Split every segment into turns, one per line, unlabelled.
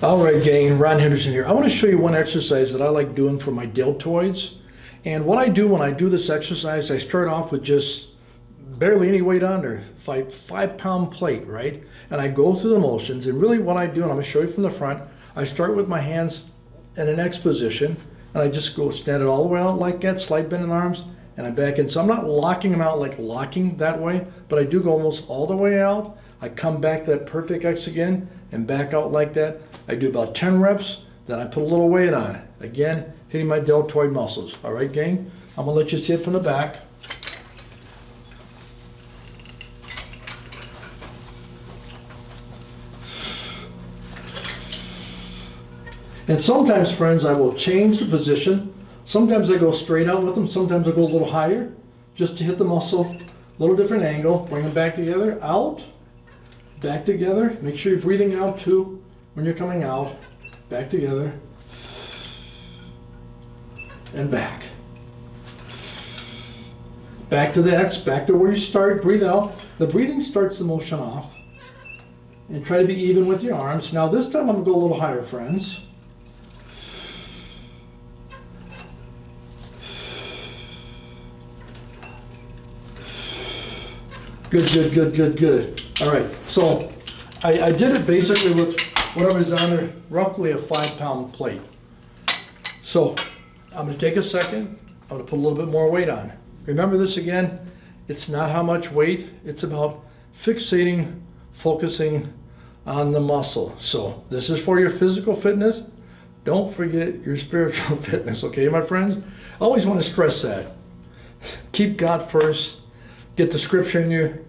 All right, gang, Ron Henderson here. I want to show you one exercise that I like doing for my deltoids. And what I do when I do this exercise, I start off with just barely any weight on there, five-pound plate, right? And I go through the motions, and really what I do, and I'm going to show you from the front, I start with my hands in an X position, and I just go stand it all the way out like that, slight bend in the arms, and I'm back in. So I'm not locking them out like locking that way, but I do go almost all the way out. I come back to that perfect X again, and back out like that. I do about 10 reps, then I put a little weight on it. Again, hitting my deltoid muscles. All right, gang? I'm gonna let you see it from the back. And sometimes, friends, I will change the position. Sometimes I go straight out with them. Sometimes I go a little higher just to hit the muscle. A little different angle. Bring them back together. Out. Back together. Make sure you're breathing out too when you're coming out. Back together. And back. Back to the X. Back to where you start. Breathe out. The breathing starts the motion off. And try to be even with your arms. Now this time I'm going to go a little higher, friends. Good, good, good, good, good. All right, so I did it basically with whatever's on there, roughly a 5-pound plate. So I'm gonna take a second, I'm gonna put a little bit more weight on. Remember this again, it's not how much weight, it's about fixating, focusing on the muscle. So this is for your physical fitness. Don't forget your spiritual fitness, okay, my friends? I always want to stress that. Keep God first. Get the scripture in you,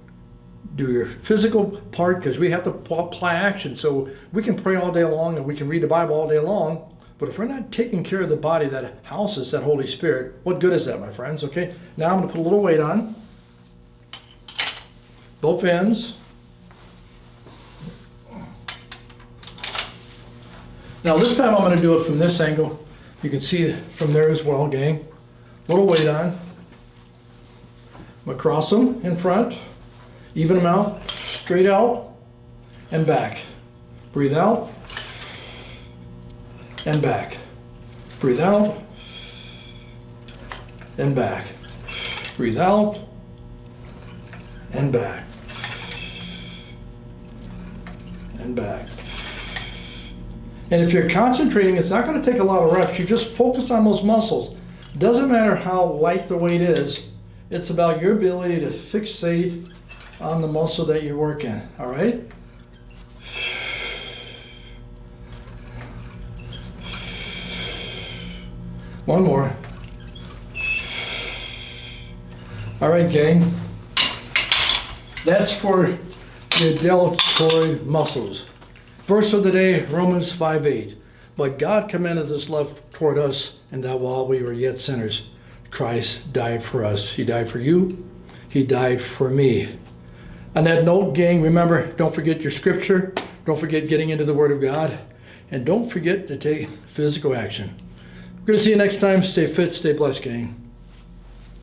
do your physical part, because we have to apply action. So we can pray all day long and we can read the Bible all day long, but if we're not taking care of the body that houses that Holy Spirit, what good is that, my friends? Okay, now I'm going to put a little weight on both ends. Now this time I'm going to do it from this angle. You can see it from there as well, gang. Little weight on. I'm going to cross them in front, even them out, straight out, and back. Breathe out, and back. Breathe out, and back. Breathe out, and back. And back. And if you're concentrating, it's not going to take a lot of reps. You just focus on those muscles. Doesn't matter how light the weight is. It's about your ability to fixate on the muscle that you're working, all right? One more. All right, gang. That's for your deltoid muscles. Verse of the day, Romans 5:8. But God commended his love toward us, and that while we were yet sinners, Christ died for us. He died for you. He died for me. On that note, gang, remember, don't forget your scripture. Don't forget getting into the Word of God. And don't forget to take physical action. We're going to see you next time. Stay fit, stay blessed, gang.